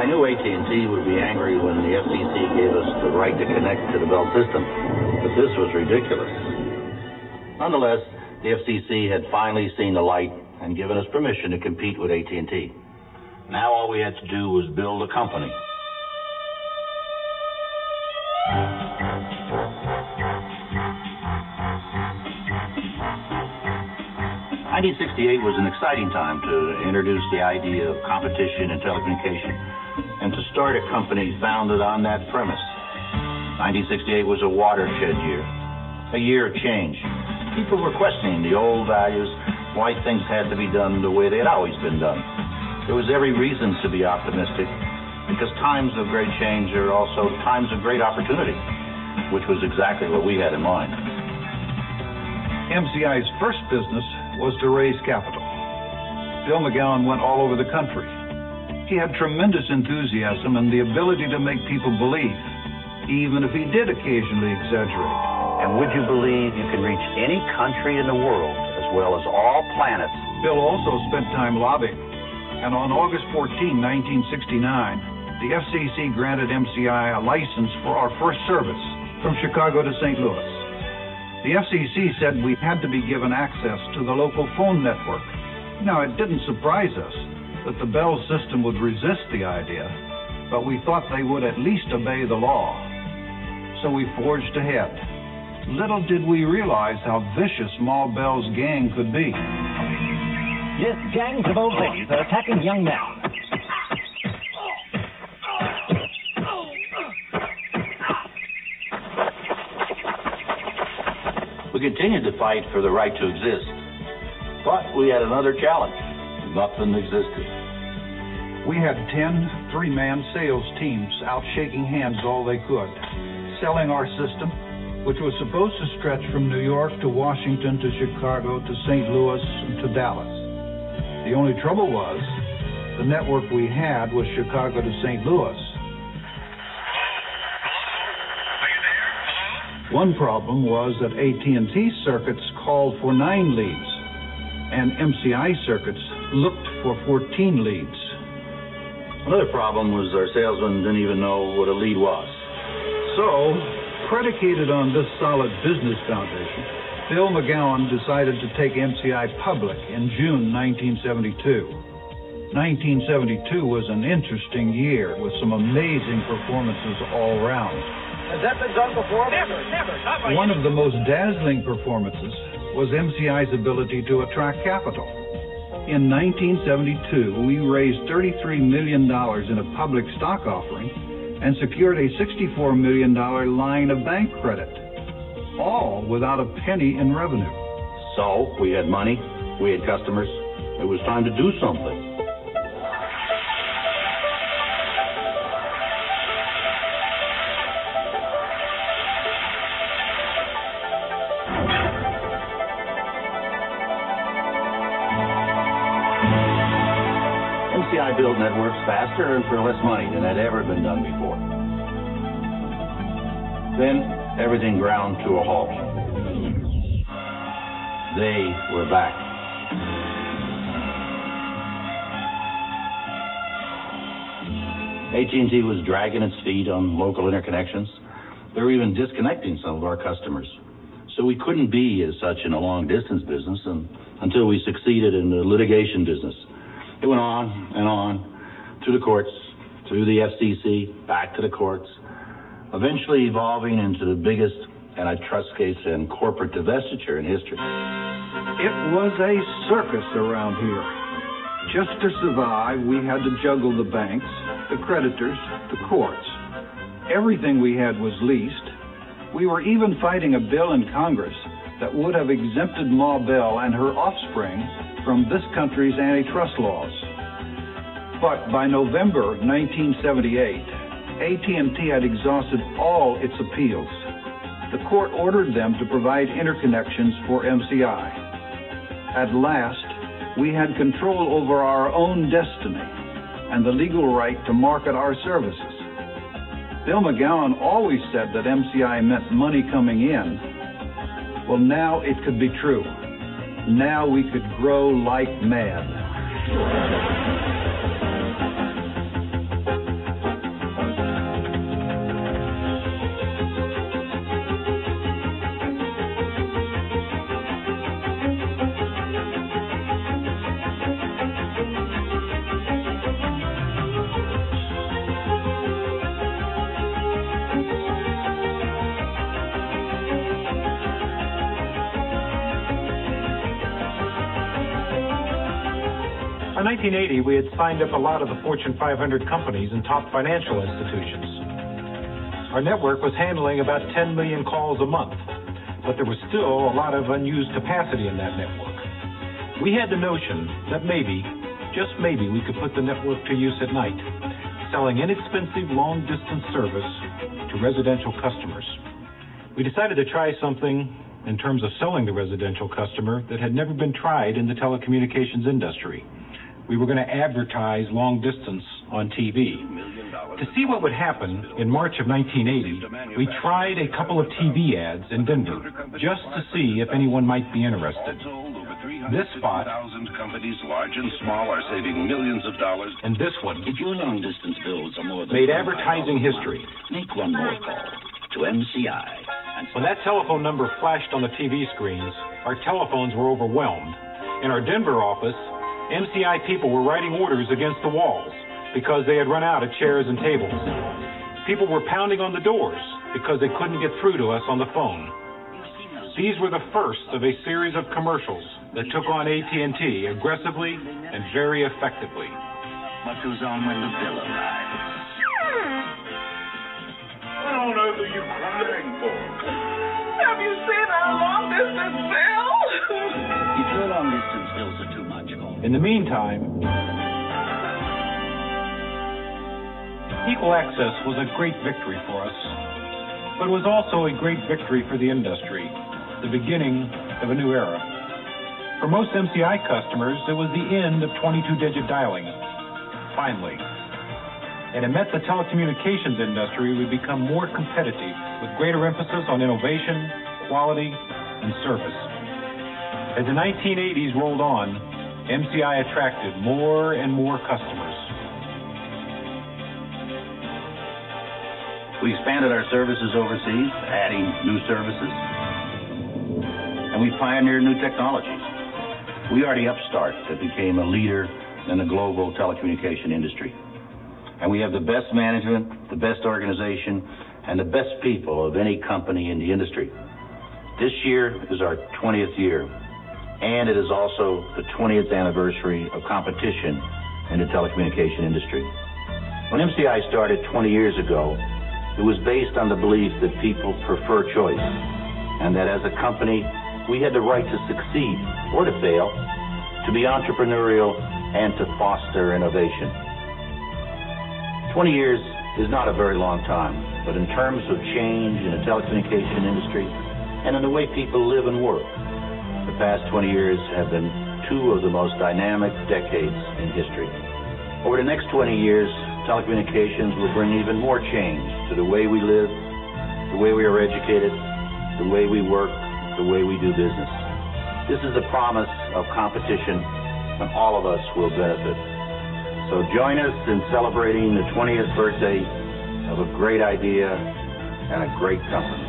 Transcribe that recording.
I knew AT&T would be angry when the FCC gave us the right to connect to the Bell system, but this was ridiculous. Nonetheless, the FCC had finally seen the light and given us permission to compete with AT&T. Now all we had to do was build a company. 1968 was an exciting time to introduce the idea of competition in telecommunication and to start a company founded on that premise. 1968 was a watershed year, a year of change. People were questioning the old values, why things had to be done the way they had always been done. There was every reason to be optimistic because times of great change are also times of great opportunity, which was exactly what we had in mind. MCI's first business was to raise capital. Bill McGowan went all over the country. He had tremendous enthusiasm and the ability to make people believe, even if he did occasionally exaggerate. And would you believe you can reach any country in the world as well as all planets? Bill also spent time lobbying, and on August 14, 1969, the FCC granted MCI a license for our first service from Chicago to St. Louis. The FCC said we had to be given access to the local phone network. Now, it didn't surprise us that the Bell system would resist the idea, but we thought they would at least obey the law. So we forged ahead. Little did we realize how vicious Ma Bell's gang could be. Yes, gangs of old ladies are attacking young men. We continued to fight for the right to exist, but we had another challenge. Nothing existed. We had 10 three-man sales teams out shaking hands all they could, selling our system, which was supposed to stretch from New York to Washington to Chicago to St. Louis and to Dallas. The only trouble was, the network we had was Chicago to St. Louis. One problem was that AT&T circuits called for 9 leads, and MCI circuits looked for 14 leads. Another problem was our salesman didn't even know what a lead was. So, predicated on this solid business foundation, Bill McGowan decided to take MCI public in June 1972. 1972 was an interesting year with some amazing performances all around. Has that been done before? Never. One of the most dazzling performances was MCI's ability to attract capital. In 1972, we raised $33 million in a public stock offering and secured a $64 million line of bank credit, all without a penny in revenue. So, we had money, we had customers, it was time to do something. MCI built networks faster and for less money than had ever been done before. Then everything ground to a halt. They were back. AT&T was dragging its feet on local interconnections. They were even disconnecting some of our customers. So we couldn't be as such in a long-distance business until we succeeded in the litigation business. It went on, through the courts, through the FCC, back to the courts, eventually evolving into the biggest antitrust case and corporate divestiture in history. It was a circus around here. Just to survive, we had to juggle the banks, the creditors, the courts. Everything we had was leased. We were even fighting a bill in Congress that would have exempted Ma Bell and her offspring from this country's antitrust laws. But by November 1978, AT&T had exhausted all its appeals. The court ordered them to provide interconnections for MCI. At last, we had control over our own destiny and the legal right to market our services. Bill McGowan always said that MCI meant money coming in. Well, now it could be true. Now we could grow like mad. 1980, we had signed up a lot of the Fortune 500 companies and top financial institutions. Our network was handling about 10 million calls a month, but there was still a lot of unused capacity in that network. We had the notion that maybe, just maybe, we could put the network to use at night, selling inexpensive long-distance service to residential customers. We decided to try something in terms of selling the residential customer that had never been tried in the telecommunications industry. We were going to advertise long distance on TV. To see what would happen, in March of 1980, we tried a couple of TV ads in Denver just to see if anyone might be interested. This spot, companies, large and small, are saving millions of dollars. And this one, if your long distance bills are more than made advertising history. Make one more call to MCI. When that telephone number flashed on the TV screens, our telephones were overwhelmed. In our Denver office, MCI people were writing orders against the walls because they had run out of chairs and tables. People were pounding on the doors because they couldn't get through to us on the phone. These were the first of a series of commercials that took on AT&T aggressively and very effectively. What goes on when the bill arrives? What on earth are you crying for? Have you seen our long-distance bill? If your long-distance bills are too much, call. In the meantime, equal access was a great victory for us, but it was also a great victory for the industry, the beginning of a new era. For most MCI customers, it was the end of 22-digit dialing, finally. And it meant the telecommunications industry would become more competitive with greater emphasis on innovation, quality, and service. As the 1980s rolled on, MCI attracted more and more customers. We expanded our services overseas, adding new services, and we pioneered new technologies. We are the upstart that became a leader in the global telecommunication industry. And we have the best management, the best organization, and the best people of any company in the industry. This year is our 20th year, and it is also the 20th anniversary of competition in the telecommunication industry. When MCI started 20 years ago, it was based on the belief that people prefer choice, and that as a company, we had the right to succeed or to fail, to be entrepreneurial, and to foster innovation. 20 years is not a very long time, but in terms of change in the telecommunication industry and in the way people live and work, the past 20 years have been two of the most dynamic decades in history. Over the next 20 years, telecommunications will bring even more change to the way we live, the way we are educated, the way we work, the way we do business. This is the promise of competition, and all of us will benefit. So join us in celebrating the 20th birthday of a great idea and a great company.